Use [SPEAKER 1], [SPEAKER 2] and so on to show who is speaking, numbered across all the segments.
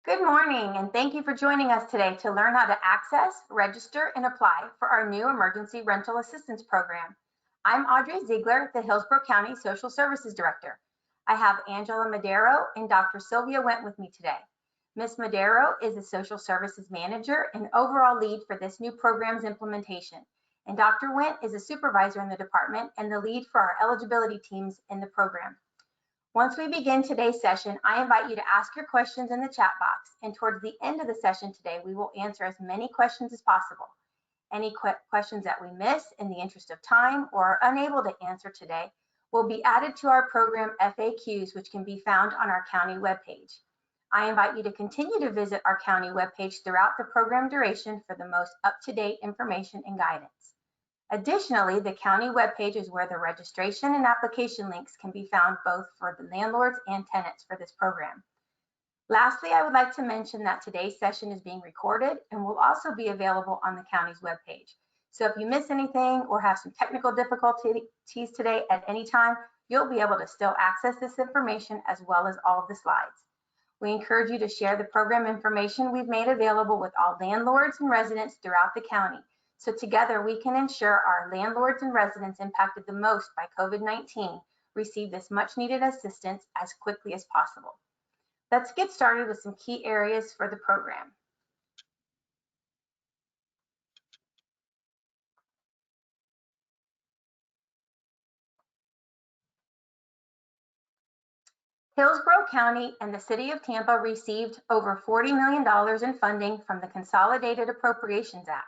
[SPEAKER 1] Good morning, and thank you for joining us today to learn how to access, register, and apply for our new Emergency Rental Assistance Program. I'm Audrey Ziegler, the Hillsborough County Social Services Director. I have Angela Madero and Dr. Sylvia Went with me today. Ms. Madero is the Social Services Manager and overall lead for this new program's implementation, and Dr. Went is a supervisor in the department and the lead for our eligibility teams in the program. Once we begin today's session, I invite you to ask your questions in the chat box, and towards the end of the session today, we will answer as many questions as possible. Any questions that we miss in the interest of time or are unable to answer today will be added to our program FAQs, which can be found on our county webpage. I invite you to continue to visit our county webpage throughout the program duration for the most up-to-date information and guidance. Additionally, the county webpage is where the registration and application links can be found both for the landlords and tenants for this program. Lastly, I would like to mention that today's session is being recorded and will also be available on the county's webpage. So if you miss anything or have some technical difficulties today at any time, you'll be able to still access this information as well as all of the slides. We encourage you to share the program information we've made available with all landlords and residents throughout the county, so together we can ensure our landlords and residents impacted the most by COVID-19 receive this much needed assistance as quickly as possible. Let's get started with some key areas for the program. Hillsborough County and the City of Tampa received over $40 million in funding from the Consolidated Appropriations Act.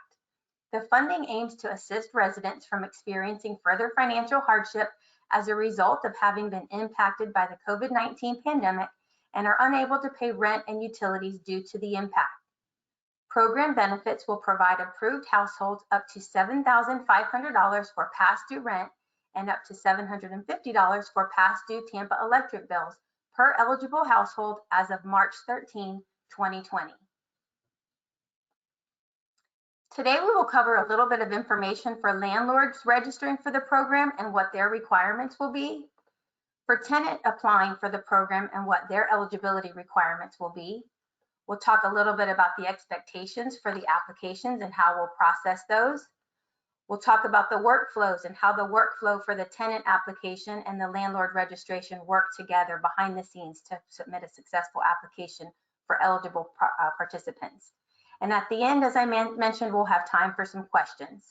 [SPEAKER 1] The funding aims to assist residents from experiencing further financial hardship as a result of having been impacted by the COVID-19 pandemic and are unable to pay rent and utilities due to the impact. Program benefits will provide approved households up to $7,500 for past due rent and up to $750 for past due Tampa electric bills per eligible household as of March 13, 2020. Today, we will cover a little bit of information for landlords registering for the program and what their requirements will be, for tenant applying for the program and what their eligibility requirements will be. We'll talk a little bit about the expectations for the applications and how we'll process those. We'll talk about the workflows and how the workflow for the tenant application and the landlord registration work together behind the scenes to submit a successful application for eligible participants. And at the end, as I mentioned, we'll have time for some questions.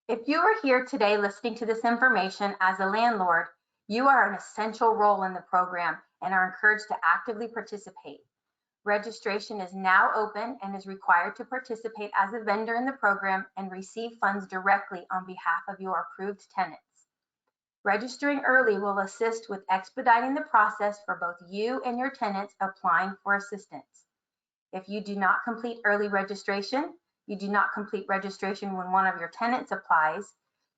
[SPEAKER 1] If you are here today listening to this information as a landlord, you are an essential role in the program and are encouraged to actively participate. Registration is now open and is required to participate as a vendor in the program and receive funds directly on behalf of your approved tenants. Registering early will assist with expediting the process for both you and your tenants applying for assistance. If you do not complete early registration, you do not complete registration when one of your tenants applies,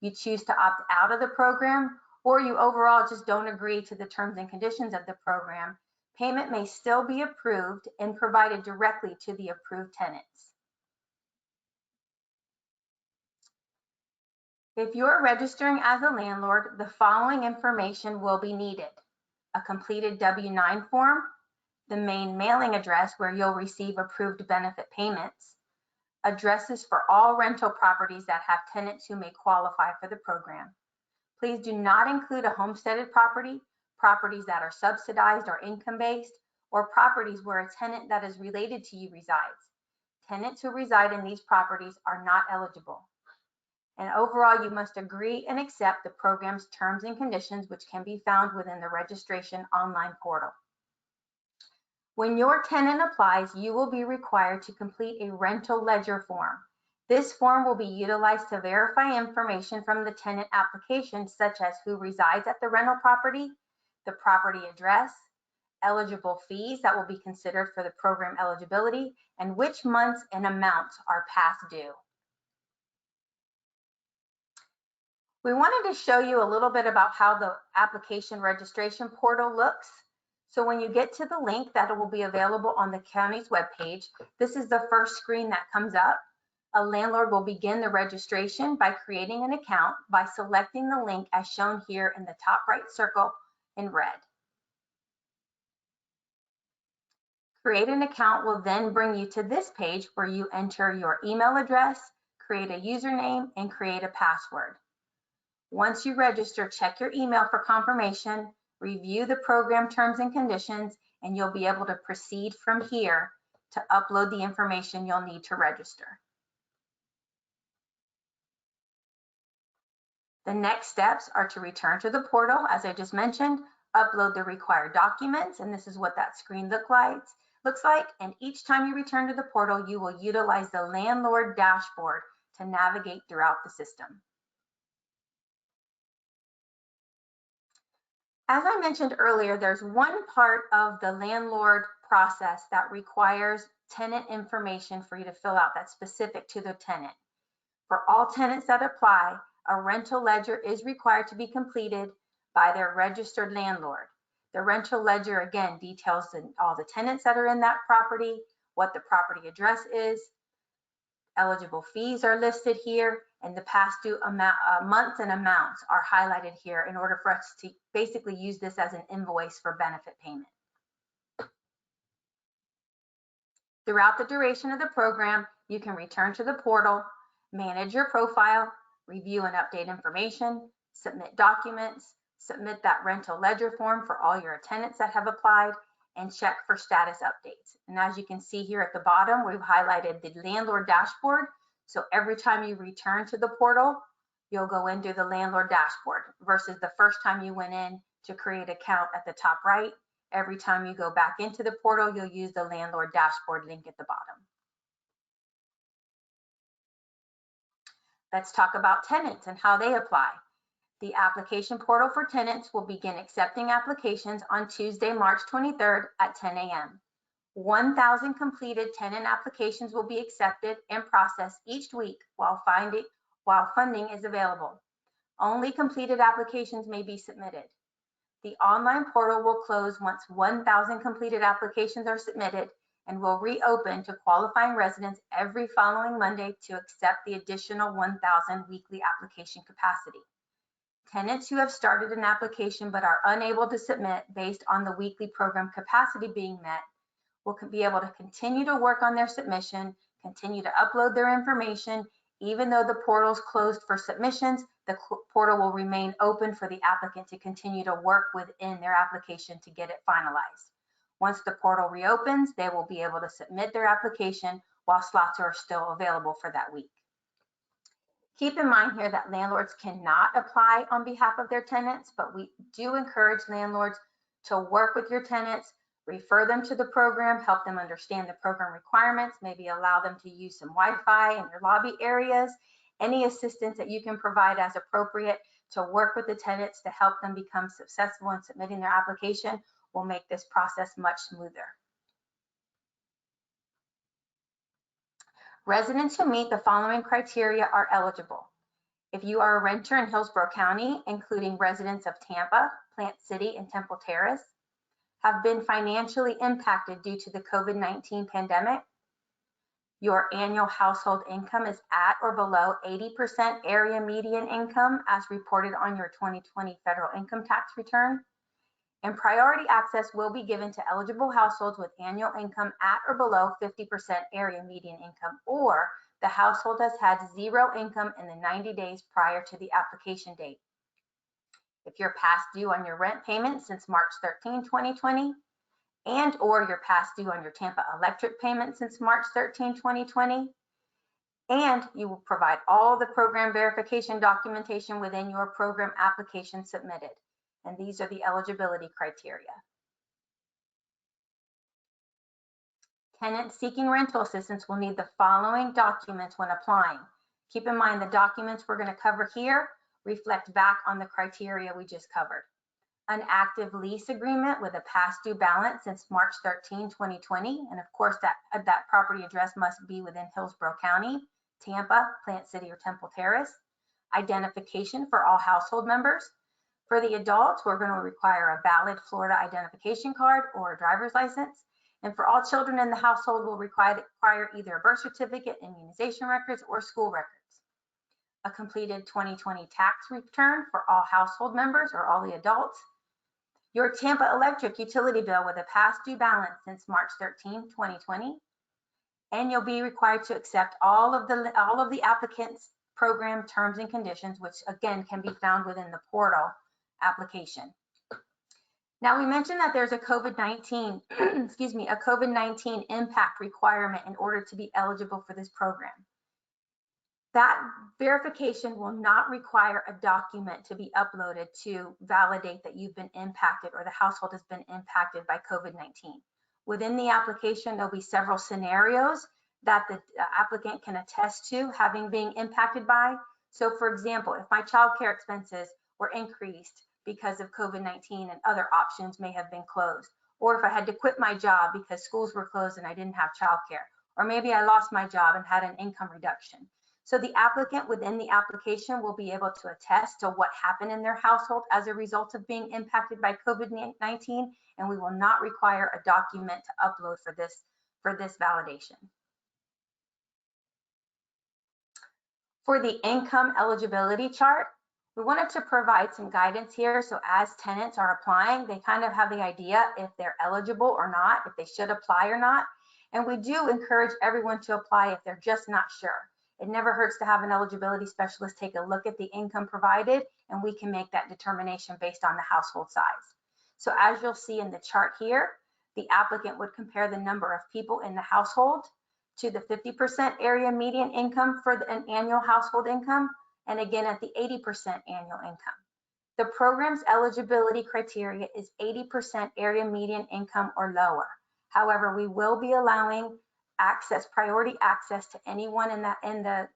[SPEAKER 1] you choose to opt out of the program, or you overall just don't agree to the terms and conditions of the program, payment may still be approved and provided directly to the approved tenants. If you're registering as a landlord, the following information will be needed: a completed W-9 form, the main mailing address where you'll receive approved benefit payments, addresses for all rental properties that have tenants who may qualify for the program. Please do not include a homesteaded property, properties that are subsidized or income-based, or properties where a tenant that is related to you resides. Tenants who reside in these properties are not eligible. And overall, you must agree and accept the program's terms and conditions, which can be found within the registration online portal. When your tenant applies, you will be required to complete a rental ledger form. This form will be utilized to verify information from the tenant application, such as who resides at the rental property, the property address, eligible fees that will be considered for the program eligibility, and which months and amounts are past due. We wanted to show you a little bit about how the application registration portal looks. So when you get to the link that will be available on the county's webpage, this is the first screen that comes up. A landlord will begin the registration by creating an account by selecting the link as shown here in the top right circle in red. Create an account will then bring you to this page where you enter your email address, create a username, and create a password. Once you register, check your email for confirmation, review the program terms and conditions, and you'll be able to proceed from here to upload the information you'll need to register. The next steps are to return to the portal, as I just mentioned, upload the required documents, and this is what that screen looks like. And each time you return to the portal, you will utilize the Landlord dashboard to navigate throughout the system. As I mentioned earlier, there's one part of the landlord process that requires tenant information for you to fill out that's specific to the tenant. For all tenants that apply, a rental ledger is required to be completed by their registered landlord. The rental ledger, again, details all the tenants that are in that property, what the property address is. Eligible fees are listed here, and the past due months and amounts are highlighted here in order for us to basically use this as an invoice for benefit payment. Throughout the duration of the program, you can return to the portal, manage your profile, review and update information, submit documents, submit that rental ledger form for all your tenants that have applied, and check for status updates. And as you can see here at the bottom, we've highlighted the landlord dashboard. So every time you return to the portal, you'll go into the landlord dashboard versus the first time you went in to create an account at the top right. Every time you go back into the portal, you'll use the landlord dashboard link at the bottom. Let's talk about tenants and how they apply. The application portal for tenants will begin accepting applications on Tuesday, March 23rd at 10 a.m. 1,000 completed tenant applications will be accepted and processed each week while funding is available. Only completed applications may be submitted. The online portal will close once 1,000 completed applications are submitted and will reopen to qualifying residents every following Monday to accept the additional 1,000 weekly application capacity. Tenants who have started an application but are unable to submit based on the weekly program capacity being met will be able to continue to work on their submission, continue to upload their information. Even though the portal is closed for submissions, the portal will remain open for the applicant to continue to work within their application to get it finalized. Once the portal reopens, they will be able to submit their application while slots are still available for that week. Keep in mind here that landlords cannot apply on behalf of their tenants, but we do encourage landlords to work with your tenants, refer them to the program, help them understand the program requirements, maybe allow them to use some Wi-Fi in your lobby areas. Any assistance that you can provide as appropriate to work with the tenants to help them become successful in submitting their application will make this process much smoother. Residents who meet the following criteria are eligible. If you are a renter in Hillsborough County, including residents of Tampa, Plant City, and Temple Terrace, have been financially impacted due to the COVID-19 pandemic, your annual household income is at or below 80% area median income as reported on your 2020 federal income tax return, and priority access will be given to eligible households with annual income at or below 50% area median income, or the household has had zero income in the 90 days prior to the application date. If you're past due on your rent payment since March 13, 2020, and or you're past due on your Tampa electric payment since March 13, 2020, and you will provide all the program verification documentation within your program application submitted. And these are the eligibility criteria. Tenants seeking rental assistance will need the following documents when applying. Keep in mind the documents we're going to cover here reflect back on the criteria we just covered. An active lease agreement with a past due balance since March 13, 2020. And of course, that property address must be within Hillsborough County, Tampa, Plant City, or Temple Terrace. Identification for all household members. For the adults, we're going to require a valid Florida identification card or a driver's license. And for all children in the household, we'll require either a birth certificate, immunization records, or school records. A completed 2020 tax return for all household members or all the adults. your Tampa Electric utility bill with a past due balance since March 13, 2020, and you'll be required to accept all of the applicant's program terms and conditions, which again can be found within the portal application. Now, we mentioned that there's a COVID-19, excuse me, a COVID-19 impact requirement in order to be eligible for this program. That verification will not require a document to be uploaded to validate that you've been impacted or the household has been impacted by COVID-19. Within the application, there'll be several scenarios that the applicant can attest to having been impacted by. So for example, if my childcare expenses were increased because of COVID-19 and other options may have been closed, or if I had to quit my job because schools were closed and I didn't have childcare, or maybe I lost my job and had an income reduction. So the applicant within the application will be able to attest to what happened in their household as a result of being impacted by COVID-19, and we will not require a document to upload for this validation. For the income eligibility chart, we wanted to provide some guidance here. So as tenants are applying, they kind of have the idea if they're eligible or not, if they should apply or not. And we do encourage everyone to apply if they're just not sure. It never hurts to have an eligibility specialist take a look at the income provided, and we can make that determination based on the household size. So as you'll see in the chart here, the applicant would compare the number of people in the household to the 50% area median income for an annual household income, and again at the 80% annual income. The program's eligibility criteria is 80% area median income or lower. However, we will be allowing priority access to anyone in the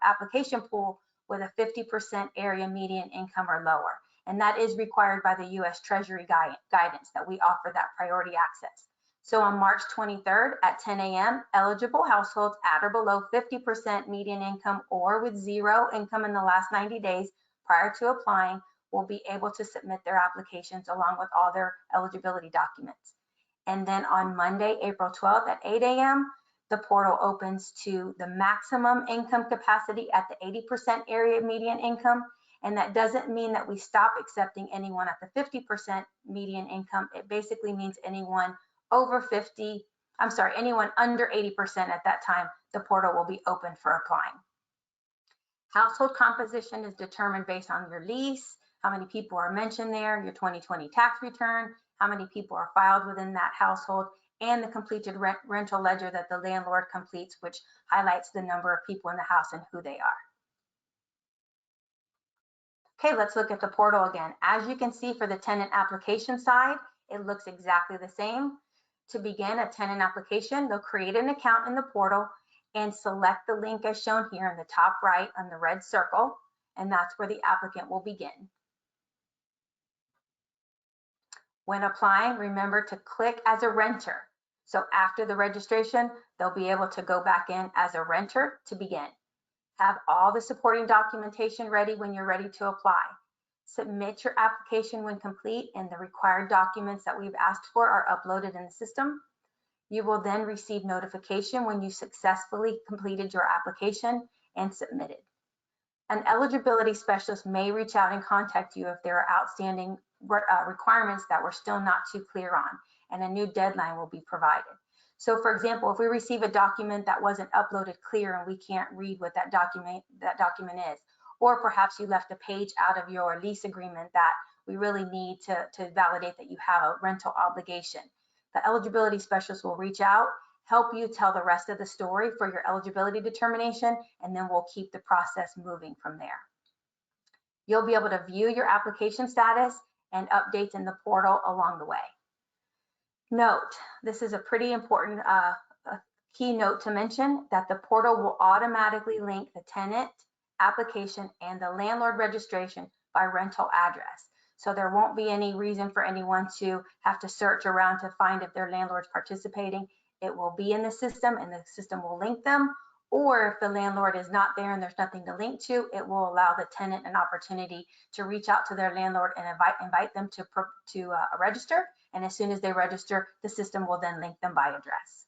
[SPEAKER 1] application pool with a 50% area median income or lower. And that is required by the U.S. Treasury guidance that we offer that priority access. So on March 23rd at 10 a.m., eligible households at or below 50% median income or with zero income in the last 90 days prior to applying will be able to submit their applications along with all their eligibility documents. And then on Monday, April 12th at 8 a.m., the portal opens to the maximum income capacity at the 80% area median income. And that doesn't mean that we stop accepting anyone at the 50% median income. It basically means anyone anyone under 80% at that time, the portal will be open for applying. Household composition is determined based on your lease, how many people are mentioned there, your 2020 tax return, how many people are filed within that household, and the completed rental ledger that the landlord completes, which highlights the number of people in the house and who they are. Okay, let's look at the portal again. As you can see for the tenant application side, it looks exactly the same. To begin a tenant application, they'll create an account in the portal and select the link as shown here in the top right on the red circle, and that's where the applicant will begin. When applying, remember to click as a renter. So after the registration, they'll be able to go back in as a renter to begin. Have all the supporting documentation ready when you're ready to apply. Submit your application when complete and the required documents that we've asked for are uploaded in the system. You will then receive notification when you successfully completed your application and submitted. An eligibility specialist may reach out and contact you if there are outstanding requirements that we're still not too clear on, and a new deadline will be provided. So for example, if we receive a document that wasn't uploaded clear and we can't read what that document is, or perhaps you left a page out of your lease agreement that we really need to validate that you have a rental obligation, the eligibility specialist will reach out, help you tell the rest of the story for your eligibility determination, and then we'll keep the process moving from there. You'll be able to view your application status and updates in the portal along the way. Note, this is a pretty important key note to mention, that the portal will automatically link the tenant application and the landlord registration by rental address. So there won't be any reason for anyone to have to search around to find if their landlord's participating. It will be in the system and the system will link them. Or if the landlord is not there and there's nothing to link to, it will allow the tenant an opportunity to reach out to their landlord and invite them to register. And as soon as they register, the system will then link them by address.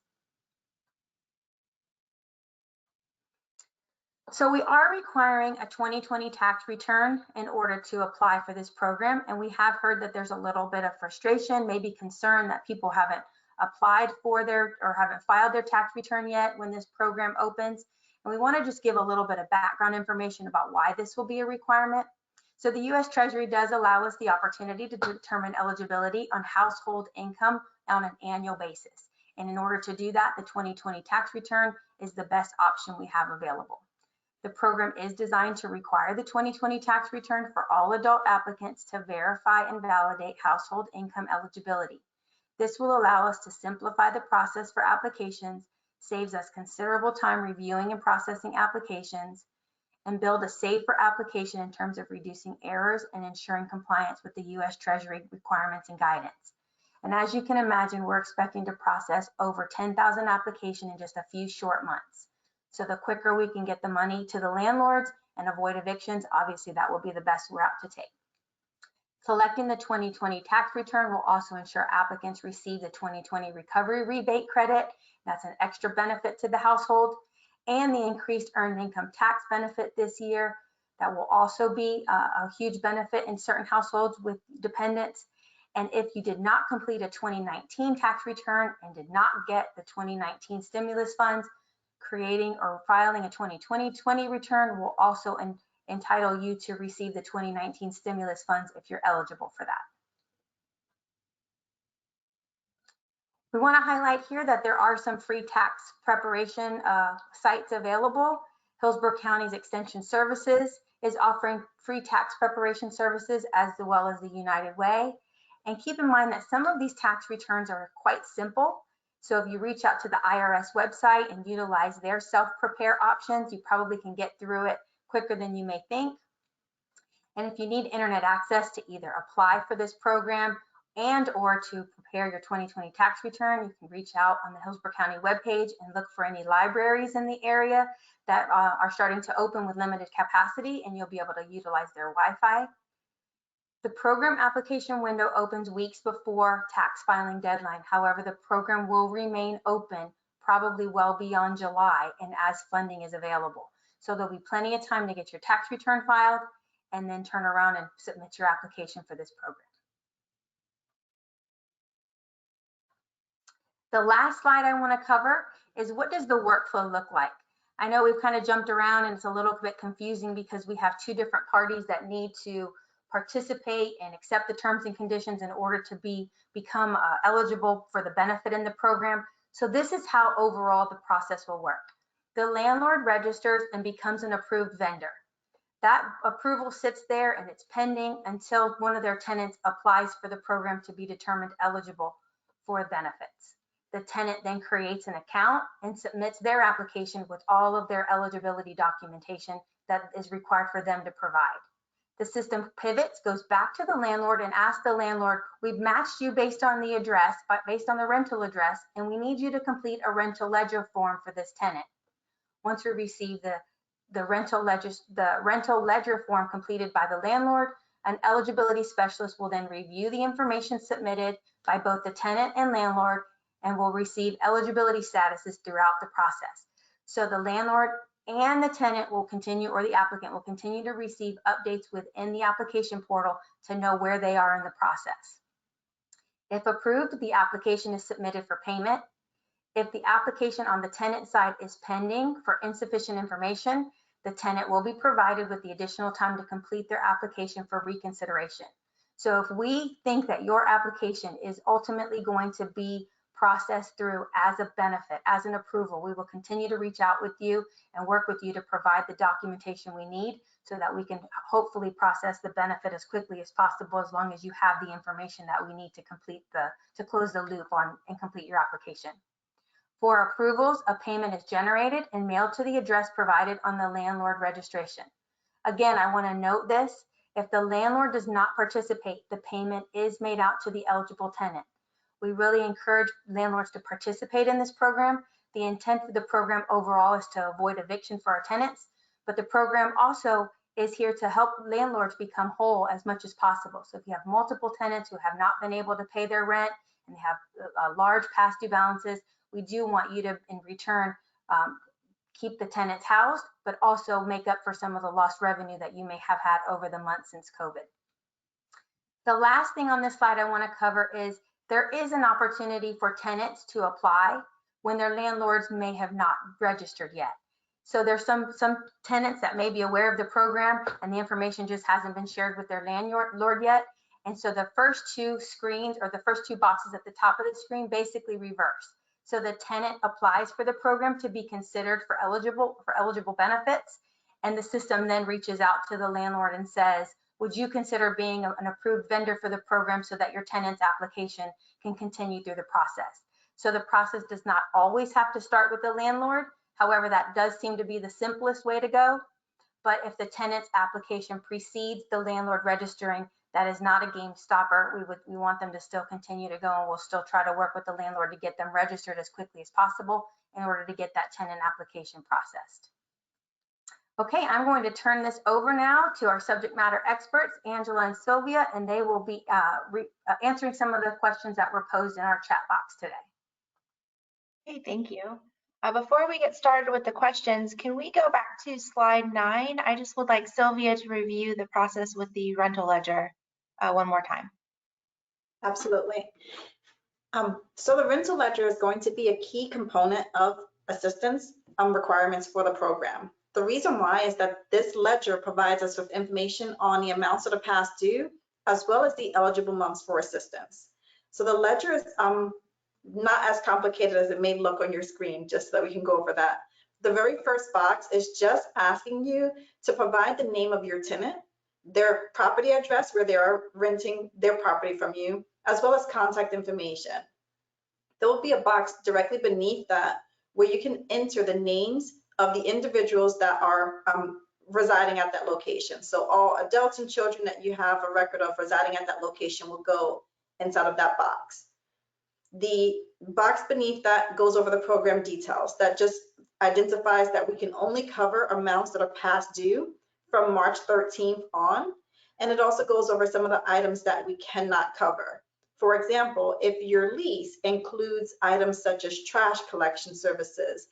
[SPEAKER 1] So we are requiring a 2020 tax return in order to apply for this program. And we have heard that there's a little bit of frustration, maybe concern that people haven't applied for or haven't filed their tax return yet when this program opens. And we want to just give a little bit of background information about why this will be a requirement. So the U.S. Treasury does allow us the opportunity to determine eligibility on household income on an annual basis. And in order to do that, the 2020 tax return is the best option we have available. The program is designed to require the 2020 tax return for all adult applicants to verify and validate household income eligibility. This will allow us to simplify the process for applications, saves us considerable time reviewing and processing applications, and build a safer application in terms of reducing errors and ensuring compliance with the U.S. Treasury requirements and guidance. And as you can imagine, we're expecting to process over 10,000 applications in just a few short months. So the quicker we can get the money to the landlords and avoid evictions, obviously that will be the best route to take. Selecting the 2020 tax return will also ensure applicants receive the 2020 recovery rebate credit. That's an extra benefit to the household, and the increased earned income tax benefit this year. That will also be a huge benefit in certain households with dependents. And if you did not complete a 2019 tax return and did not get the 2019 stimulus funds, creating or filing a 2020 return will also entitle you to receive the 2019 stimulus funds if you're eligible for that. We want to highlight here that there are some free tax preparation sites available. Hillsborough County's Extension Services is offering free tax preparation services as well as the United Way. And keep in mind that some of these tax returns are quite simple. So if you reach out to the IRS website and utilize their self-prepare options, you probably can get through it quicker than you may think. And if you need internet access to either apply for this program and or to prepare your 2020 tax return, you can reach out on the Hillsborough County webpage and look for any libraries in the area that are starting to open with limited capacity, and you'll be able to utilize their Wi-Fi. The program application window opens weeks before tax filing deadline. However, the program will remain open probably well beyond July and as funding is available. So there'll be plenty of time to get your tax return filed and then turn around and submit your application for this program. The last slide I want to cover is, what does the workflow look like? I know we've kind of jumped around and it's a little bit confusing because we have two different parties that need to participate and accept the terms and conditions in order to become eligible for the benefit in the program. So this is how overall the process will work. The landlord registers and becomes an approved vendor. That approval sits there and it's pending until one of their tenants applies for the program to be determined eligible for benefits. The tenant then creates an account and submits their application with all of their eligibility documentation that is required for them to provide. The system pivots, goes back to the landlord and asks the landlord, we've matched you based on the address, but based on the rental address, and we need you to complete a rental ledger form for this tenant. Once we receive the rental ledger form completed by the landlord, an eligibility specialist will then review the information submitted by both the tenant and landlord and will receive eligibility statuses throughout the process. So the landlord and the tenant will continue, or the applicant will continue to receive updates within the application portal to know where they are in the process. If approved, the application is submitted for payment. If the application on the tenant side is pending for insufficient information, the tenant will be provided with the additional time to complete their application for reconsideration. So if we think that your application is ultimately going to be processed through as a benefit, as an approval, we will continue to reach out with you and work with you to provide the documentation we need so that we can hopefully process the benefit as quickly as possible, as long as you have the information that we need to close the loop on and complete your application. For approvals, a payment is generated and mailed to the address provided on the landlord registration. Again, I want to note this: if the landlord does not participate, the payment is made out to the eligible tenant. We really encourage landlords to participate in this program. The intent of the program overall is to avoid eviction for our tenants, but the program also is here to help landlords become whole as much as possible. So if you have multiple tenants who have not been able to pay their rent and they have large past due balances, we do want you to, in return, keep the tenants housed, but also make up for some of the lost revenue that you may have had over the months since COVID. The last thing on this slide I want to cover is there is an opportunity for tenants to apply when their landlords may have not registered yet. So there's some tenants that may be aware of the program and the information just hasn't been shared with their landlord yet. And so the first two screens, or the first two boxes at the top of the screen, basically reverse. So the tenant applies for the program to be considered for eligible benefits, and the system then reaches out to the landlord and says, would you consider being an approved vendor for the program so that your tenant's application can continue through the process? So the process does not always have to start with the landlord. However, that does seem to be the simplest way to go. But if the tenant's application precedes the landlord registering, that is not a game stopper. We want them to still continue to go, and we'll still try to work with the landlord to get them registered as quickly as possible in order to get that tenant application processed. Okay, I'm going to turn this over now to our subject matter experts, Angela and Sylvia, and they will be answering some of the questions that were posed in our chat box today.
[SPEAKER 2] Okay, thank you. Before we get started with the questions, can we go back to slide 9? I just would like Sylvia to review the process with the rental ledger one more time.
[SPEAKER 3] Absolutely. So the rental ledger is going to be a key component of assistance requirements for the program. The reason why is that this ledger provides us with information on the amounts that are past due, as well as the eligible months for assistance. So the ledger is not as complicated as it may look on your screen, just so we can go over that. The very first box is just asking you to provide the name of your tenant, their property address where they are renting their property from you, as well as contact information. There will be a box directly beneath that where you can enter the names of the individuals that are residing at that location. So all adults and children that you have a record of residing at that location will go inside of that box. The box beneath that goes over the program details. That just identifies that we can only cover amounts that are past due from March 13th on. And it also goes over some of the items that we cannot cover. For example, if your lease includes items such as trash collection services,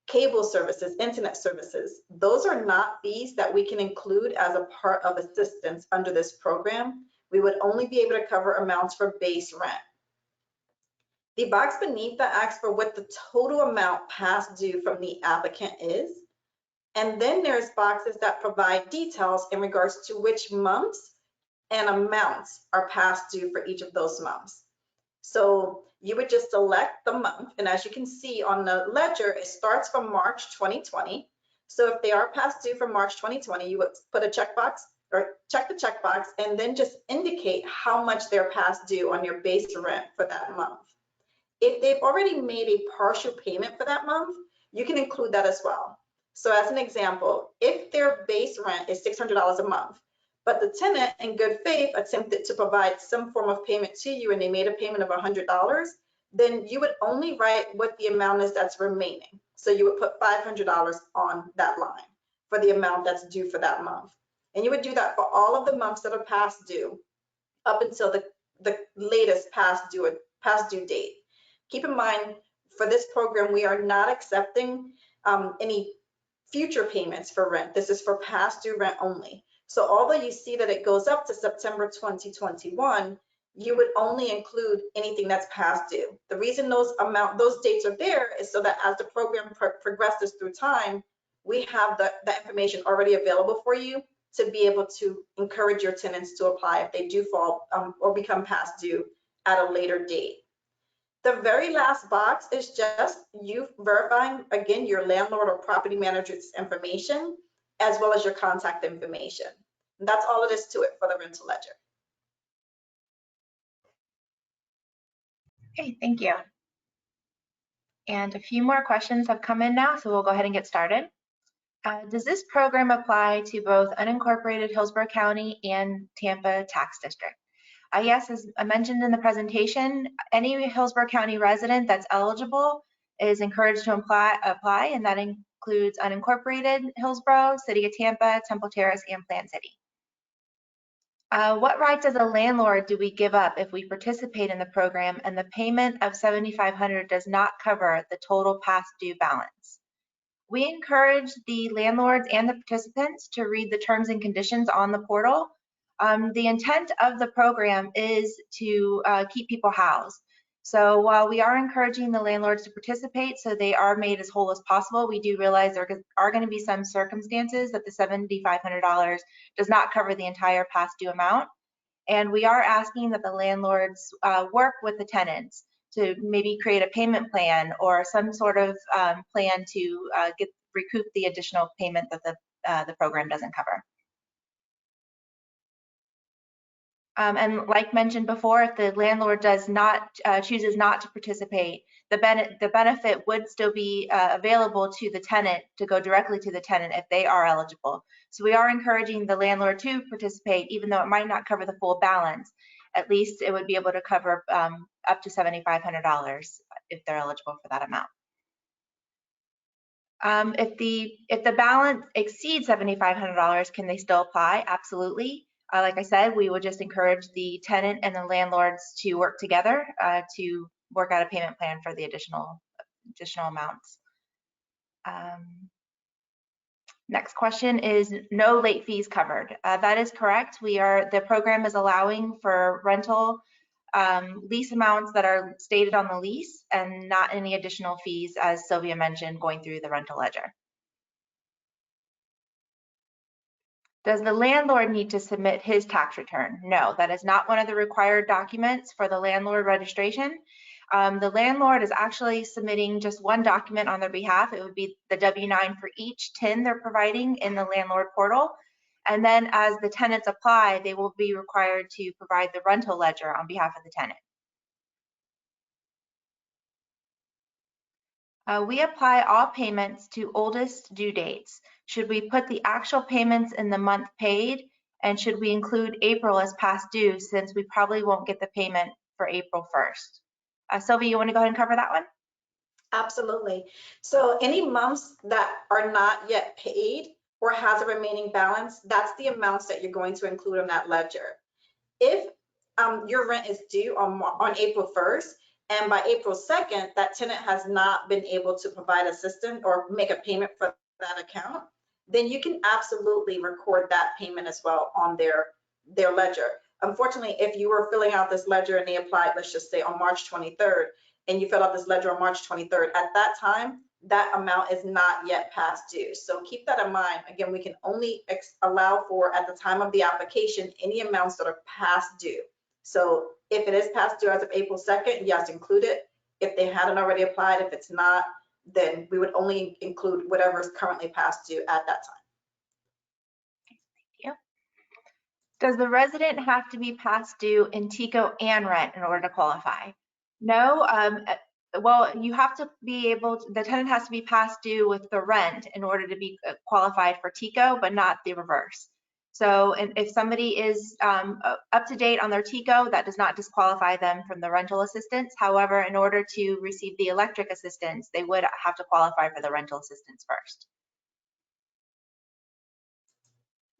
[SPEAKER 3] cable services, internet services, those are not fees that we can include as a part of assistance under this program. We would only be able to cover amounts for base rent. The box beneath that asks for what the total amount past due from the applicant is. And then there's boxes that provide details in regards to which months and amounts are past due for each of those months. So you would just select the month, and as you can see on the ledger, it starts from March 2020. So if they are past due from March 2020, you would put a checkbox or check the checkbox and then just indicate how much they're past due on your base rent for that month. If they've already made a partial payment for that month, you can include that as well. So as an example, if their base rent is $600 a month, but the tenant in good faith attempted to provide some form of payment to you and they made a payment of $100, then you would only write what the amount is that's remaining. So you would put $500 on that line for the amount that's due for that month. And you would do that for all of the months that are past due up until the latest past due date. Keep in mind, for this program, we are not accepting any future payments for rent. This is for past due rent only. So although you see that it goes up to September 2021, you would only include anything that's past due. The reason those dates are there is so that as the program progresses through time, we have the information already available for you to be able to encourage your tenants to apply if they do fall or become past due at a later date. The very last box is just you verifying, again, your landlord or property manager's information, as well as your contact information. And that's all it is to it for the rental ledger.
[SPEAKER 2] Okay, thank you. And a few more questions have come in now, so we'll go ahead and get started. Does this program apply to both unincorporated Hillsborough County and Tampa tax district? Yes, as I mentioned in the presentation, any Hillsborough County resident that's eligible is encouraged to apply, and that includes unincorporated Hillsborough, City of Tampa, Temple Terrace, and Plant City. What rights as a landlord do we give up if we participate in the program and the payment of $7,500 does not cover the total past due balance? We encourage the landlords and the participants to read the terms and conditions on the portal. The intent of the program is to keep people housed. So while we are encouraging the landlords to participate so they are made as whole as possible, we do realize there are going to be some circumstances that the $7,500 does not cover the entire past due amount. And we are asking that the landlords work with the tenants to maybe create a payment plan or some sort of plan to recoup the additional payment that the program doesn't cover. And like mentioned before, if the landlord does not chooses not to participate, the benefit would still be available to the tenant to go directly to the tenant if they are eligible. So we are encouraging the landlord to participate, even though it might not cover the full balance. At least it would be able to cover up to $7,500 if they're eligible for that amount. If the balance exceeds $7,500, can they still apply? Absolutely. Like I said, we would just encourage the tenant and the landlords to work together to work out a payment plan for the additional amounts. Next question is no late fees covered. That is correct. The program is allowing for rental lease amounts that are stated on the lease and not any additional fees, as Sylvia mentioned, going through the rental ledger. Does the landlord need to submit his tax return? No, that is not one of the required documents for the landlord registration. The landlord is actually submitting just one document on their behalf. It would be the W-9 for each TIN they're providing in the landlord portal. And then as the tenants apply, they will be required to provide the rental ledger on behalf of the tenant. We apply all payments to oldest due dates. Should we put the actual payments in the month paid? And should we include April as past due, since we probably won't get the payment for April 1st? Sylvia, you want to go ahead and cover that one?
[SPEAKER 3] Absolutely. So any months that are not yet paid or has a remaining balance, that's the amounts that you're going to include on that ledger. If your rent is due on April 1st, and by April 2nd, that tenant has not been able to provide assistance or make a payment for that account, then you can absolutely record that payment as well on their ledger. Unfortunately, if you were filling out this ledger and they applied, let's just say on March 23rd, and you filled out this ledger on March 23rd, at that time, that amount is not yet past due. So keep that in mind. Again, we can only allow for, at the time of the application, any amounts that are past due. So if it is past due as of April 2nd, yes, include it. If they hadn't already applied, if it's not, then we would only include whatever is currently past due at that time.
[SPEAKER 2] Thank you. Does the resident have to be past due in TICO and rent in order to qualify? No. Well, you have to be able to, the tenant has to be past due with the rent in order to be qualified for TICO, but not the reverse. So if somebody is up to date on their TICO, that does not disqualify them from the rental assistance. However, in order to receive the electric assistance, they would have to qualify for the rental assistance first.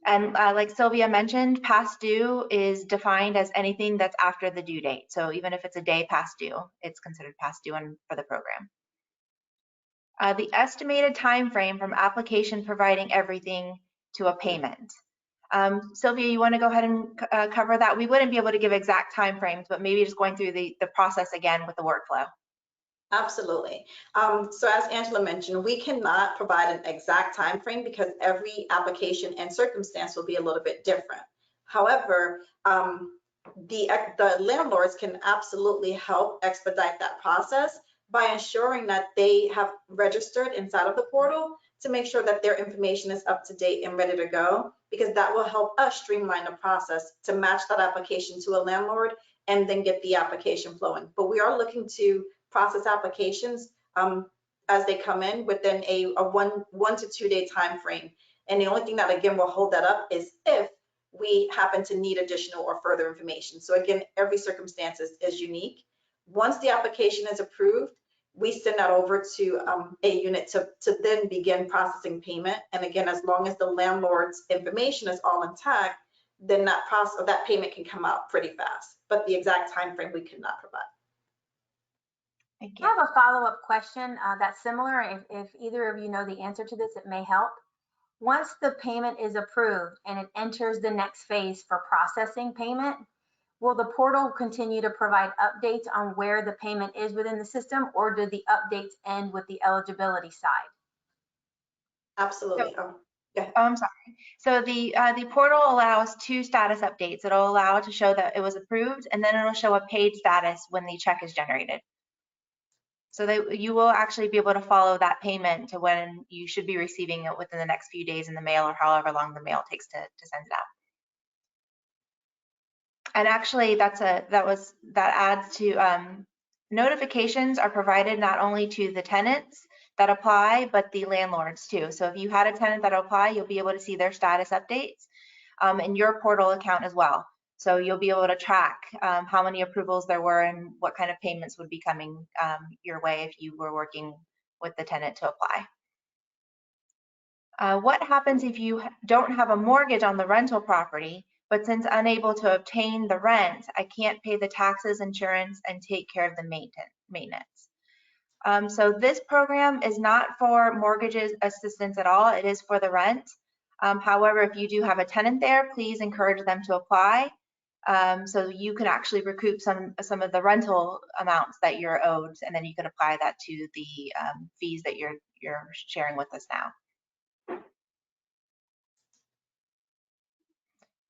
[SPEAKER 2] And like Sylvia mentioned, past due is defined as anything that's after the due date. So even if it's a day past due, it's considered past due for the program. The estimated time frame from application providing everything to a payment. Sylvia, you want to go ahead and cover that? We wouldn't be able to give exact time frames, but maybe just going through the process again with the workflow.
[SPEAKER 3] Absolutely. So as Angela mentioned, we cannot provide an exact time frame because every application and circumstance will be a little bit different. However, the landlords can absolutely help expedite that process by ensuring that they have registered inside of the portal to make sure that their information is up to date and ready to go, because that will help us streamline the process to match that application to a landlord and then get the application flowing. But we are looking to process applications as they come in within a 1 to 2 day time frame. And the only thing that again will hold that up is if we happen to need additional or further information. So again, every circumstance is unique. Once the application is approved, we send that over to a unit to then begin processing payment. And again, as long as the landlord's information is all intact, then that payment can come out pretty fast. But the exact time frame we could not provide.
[SPEAKER 2] Thank
[SPEAKER 1] I
[SPEAKER 2] you.
[SPEAKER 1] have a follow-up question that's similar. If either of you know the answer to this, it may help. Once the payment is approved and it enters the next phase for processing payment, will the portal continue to provide updates on where the payment is within the system, or do the updates end with the eligibility side?
[SPEAKER 3] Absolutely.
[SPEAKER 2] I'm sorry. So the portal allows 2 status updates. It'll allow to show that it was approved, and then it'll show a paid status when the check is generated. So that you will actually be able to follow that payment to when you should be receiving it within the next few days in the mail, or however long the mail takes to send it out. And actually, that adds to notifications are provided not only to the tenants that apply, but the landlords too. So if you had a tenant that apply, you'll be able to see their status updates in your portal account as well. So you'll be able to track how many approvals there were and what kind of payments would be coming your way if you were working with the tenant to apply. What happens if you don't have a mortgage on the rental property, but since unable to obtain the rent, I can't pay the taxes, insurance, and take care of the maintenance? So this program is not for mortgages assistance at all. It is for the rent. However, if you do have a tenant there, please encourage them to apply. So you can actually recoup some of the rental amounts that you're owed, and then you can apply that to the fees that you're sharing with us now.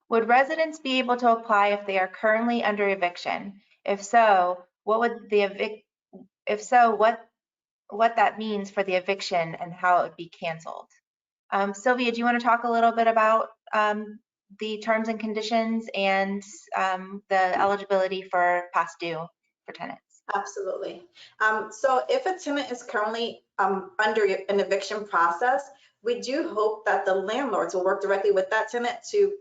[SPEAKER 2] Would residents be able to apply if they are currently under eviction? If so, what would the what that means for the eviction and how it would be canceled? Sylvia, do you want to talk a little bit about the terms and conditions and the eligibility for past due for tenants?
[SPEAKER 3] Absolutely. So if a tenant is currently under an eviction process, we do hope that the landlords will work directly with that tenant to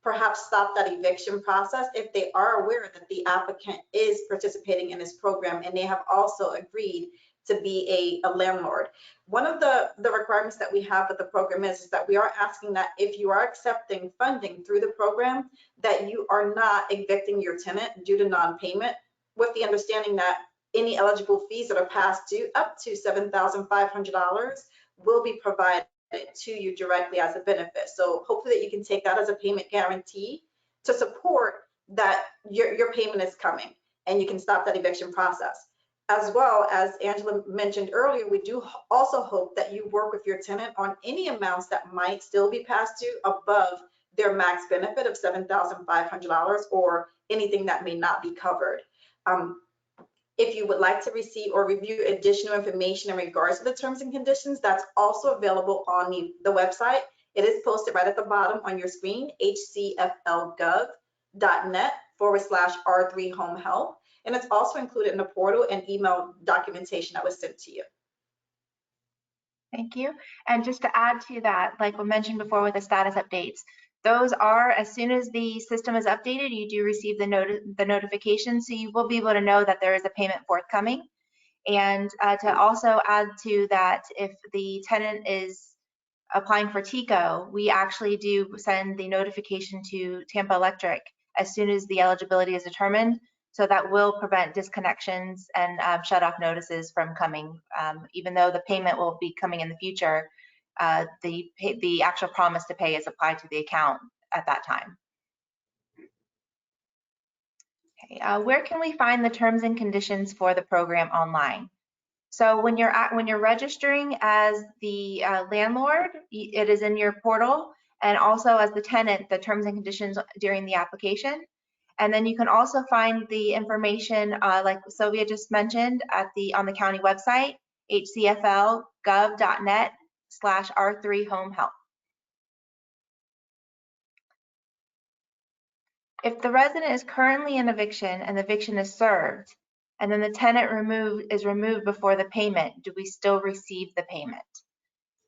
[SPEAKER 3] perhaps stop that eviction process if they are aware that the applicant is participating in this program and they have also agreed to be a landlord. One of the requirements that we have with the program is that we are asking that if you are accepting funding through the program, that you are not evicting your tenant due to non-payment, with the understanding that any eligible fees that are past due up to $7,500 will be provided to you directly as a benefit. So hopefully that you can take that as a payment guarantee to support that your payment is coming and you can stop that eviction process. As well as Angela mentioned earlier, we do also hope that you work with your tenant on any amounts that might still be past due above their max benefit of $7,500 or anything that may not be covered. If you would like to receive or review additional information in regards to the terms and conditions, that's also available on the website. It is posted right at the bottom on your screen, hcflgov.net/R3 Home Help. And it's also included in the portal and email documentation that was sent to you.
[SPEAKER 2] Thank you. And just to add to that, like we mentioned before with the status updates, those are, as soon as the system is updated, you do receive the notification, so you will be able to know that there is a payment forthcoming. And to also add to that, if the tenant is applying for TICO, we actually do send the notification to Tampa Electric as soon as the eligibility is determined. So that will prevent disconnections and shut-off notices from coming. Even though the payment will be coming in the future, the actual promise to pay is applied to the account at that time. Okay, where can we find the terms and conditions for the program online? So when you're registering as the landlord, it is in your portal, and also as the tenant, the terms and conditions during the application. And then you can also find the information, like Sylvia just mentioned, on the county website, hcflgov.net/R3 Home Help. If the resident is currently in eviction and the eviction is served, and then the tenant is removed before the payment, do we still receive the payment?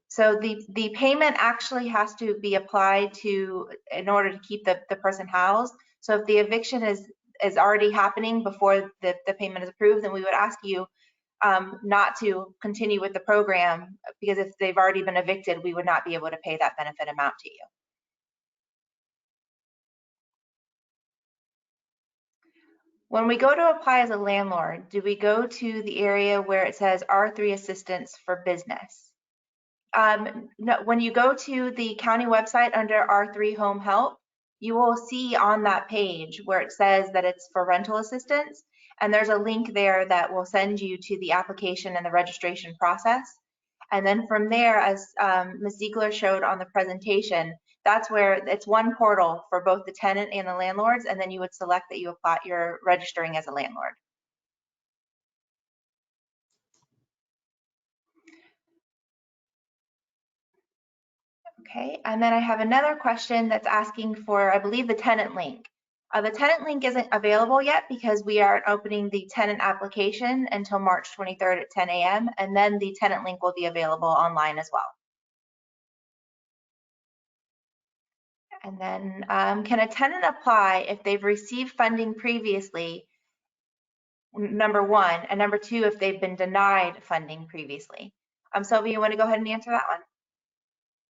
[SPEAKER 2] So the payment actually has to be applied to in order to keep the person housed. So if the eviction is already happening before the payment is approved, then we would ask you not to continue with the program, because if they've already been evicted, we would not be able to pay that benefit amount to you. When we go to apply as a landlord, do we go to the area where it says R3 assistance for business? No, when you go to the county website under R3 home help, you will see on that page where it says that it's for rental assistance, and there's a link there that will send you to the application and the registration process. And then from there, as Ms. Ziegler showed on the presentation, that's where it's one portal for both the tenant and the landlords, and then you would select that you're registering as a landlord. Okay, and then I have another question that's asking for, I believe, the tenant link. The tenant link isn't available yet because we aren't opening the tenant application until March 23rd at 10 a.m. and then the tenant link will be available online as well. And then can a tenant apply if they've received funding previously, number one, and number two, if they've been denied funding previously? Sylvia, you want to go ahead and answer that one?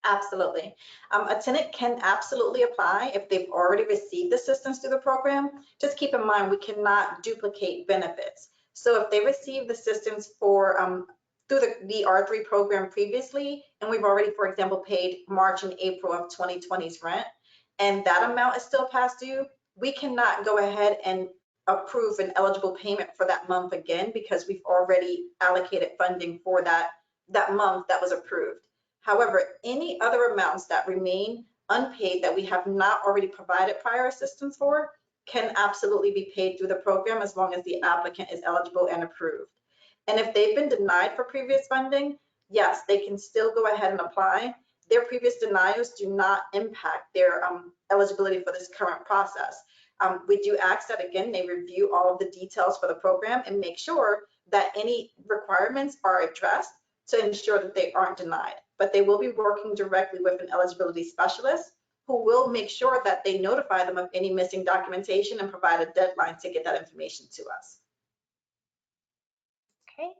[SPEAKER 3] Absolutely. A tenant can absolutely apply if they've already received assistance through the program. Just keep in mind, we cannot duplicate benefits. So if they received assistance for through the R3 program previously, and we've already, for example, paid March and April of 2020's rent, and that amount is still past due, we cannot go ahead and approve an eligible payment for that month again because we've already allocated funding for that month that was approved. However, any other amounts that remain unpaid that we have not already provided prior assistance for can absolutely be paid through the program as long as the applicant is eligible and approved. And if they've been denied for previous funding, yes, they can still go ahead and apply. Their previous denials do not impact their eligibility for this current process. We do ask that, again, they review all of the details for the program and make sure that any requirements are addressed to ensure that they aren't denied. But they will be working directly with an eligibility specialist who will make sure that they notify them of any missing documentation and provide a deadline to get that information to us.
[SPEAKER 2] Okay,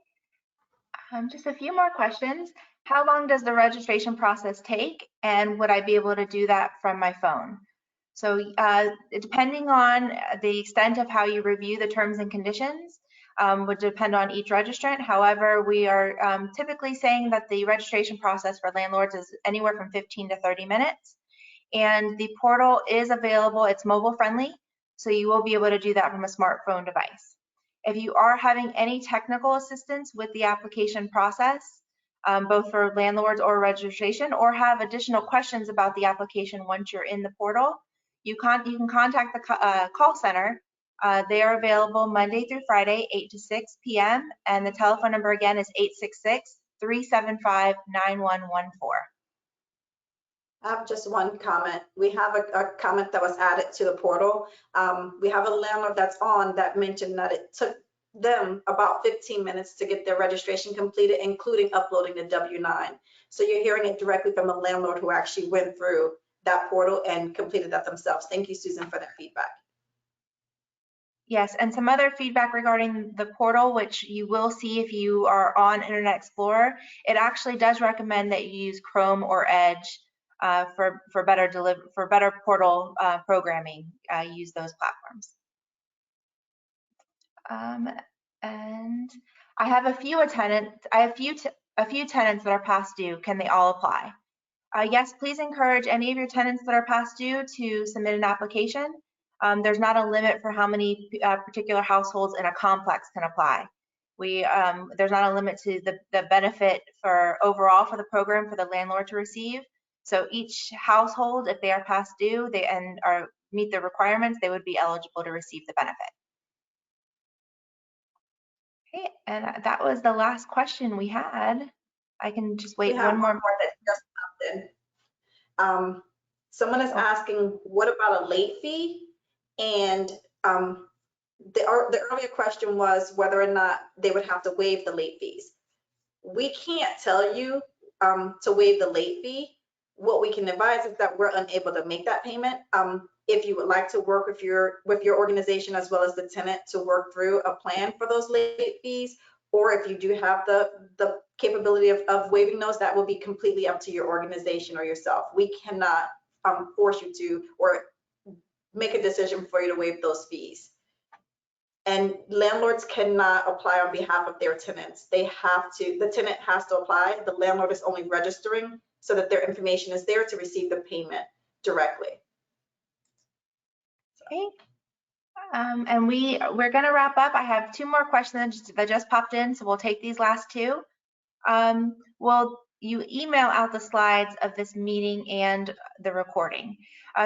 [SPEAKER 2] just a few more questions. How long does the registration process take, and would I be able to do that from my phone? So depending on the extent of how you review the terms and conditions, would depend on each registrant. However, we are typically saying that the registration process for landlords is anywhere from 15 to 30 minutes. And the portal is available, it's mobile friendly, so you will be able to do that from a smartphone device. If you are having any technical assistance with the application process, both for landlords or registration, or have additional questions about the application once you're in the portal, you can contact the call center. They are available Monday through Friday, 8 to 6 p.m. And the telephone number again is 866-375-9114.
[SPEAKER 3] I have just one comment. We have a comment that was added to the portal. We have a landlord that's on that mentioned that it took them about 15 minutes to get their registration completed, including uploading the W-9. So you're hearing it directly from a landlord who actually went through that portal and completed that themselves. Thank you, Susan, for that feedback.
[SPEAKER 2] Yes, and some other feedback regarding the portal, which you will see if you are on Internet Explorer. It actually does recommend that you use Chrome or Edge for better portal programming. Use those platforms. And I have a few tenants that are past due. Can they all apply? Yes, please encourage any of your tenants that are past due to submit an application. There's not a limit for how many particular households in a complex can apply. There's not a limit to the benefit for overall for the program for the landlord to receive. So each household, if they are past due and meet the requirements, they would be eligible to receive the benefit. Okay, and that was the last question we had. I can just wait one more
[SPEAKER 3] that just popped in. Someone is asking, what about a late fee? And the earlier question was whether or not they would have to waive the late fees. We can't tell you to waive the late fee. What we can advise is that we're unable to make that payment. If you would like to work with your organization as well as the tenant to work through a plan for those late fees, or if you do have the capability of waiving those, that will be completely up to your organization or yourself. We cannot force you to or make a decision for you to waive those fees. And landlords cannot apply on behalf of their tenants. They have to, the tenant has to apply. The landlord is only registering so that their information is there to receive the payment directly.
[SPEAKER 2] Okay. And we're going to wrap up. I have 2 more questions that just popped in, so we'll take these last 2. Will you email out the slides of this meeting and the recording?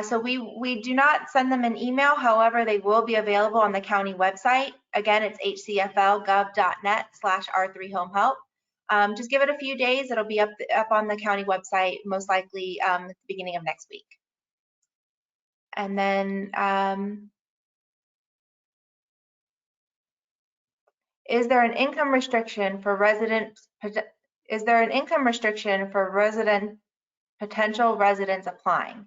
[SPEAKER 2] So we do not send them an email. However, they will be available on the county website. Again, it's hcflgov.net/r3homehelp. Just give it a few days. It'll be up on the county website, most likely at the beginning of next week. And then is there an income restriction for potential residents applying?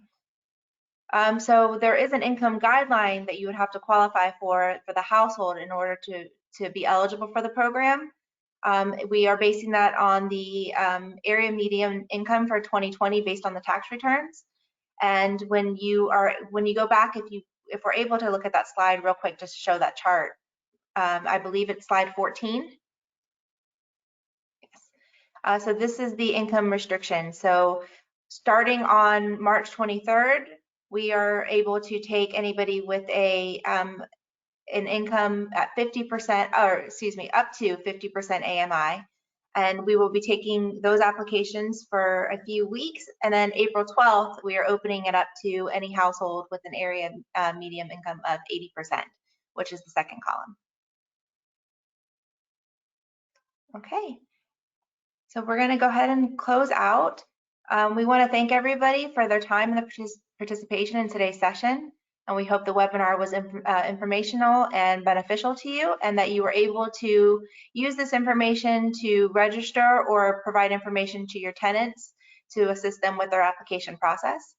[SPEAKER 2] So there is an income guideline that you would have to qualify for the household in order to be eligible for the program. We are basing that on the area median income for 2020 based on the tax returns. And when you go back, if we're able to look at that slide real quick, just to show that chart. I believe it's slide 14. Yes. So this is the income restriction. So starting on March 23rd, we are able to take anybody with an income at 50%, or excuse me, up to 50% AMI. And we will be taking those applications for a few weeks. And then April 12th, we are opening it up to any household with an area median income of 80%, which is the second column. Okay, so we're going to go ahead and close out. We want to thank everybody for their time and the participation in today's session. And we hope the webinar was informational and beneficial to you, and that you were able to use this information to register or provide information to your tenants to assist them with their application process.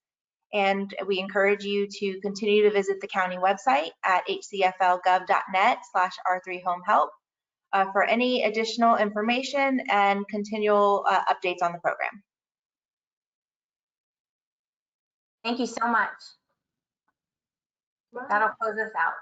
[SPEAKER 2] And we encourage you to continue to visit the county website at hcflgov.net/r3homehelp. For any additional information and continual updates on the program.
[SPEAKER 1] Thank you so much.
[SPEAKER 3] Bye.
[SPEAKER 1] That'll close us out.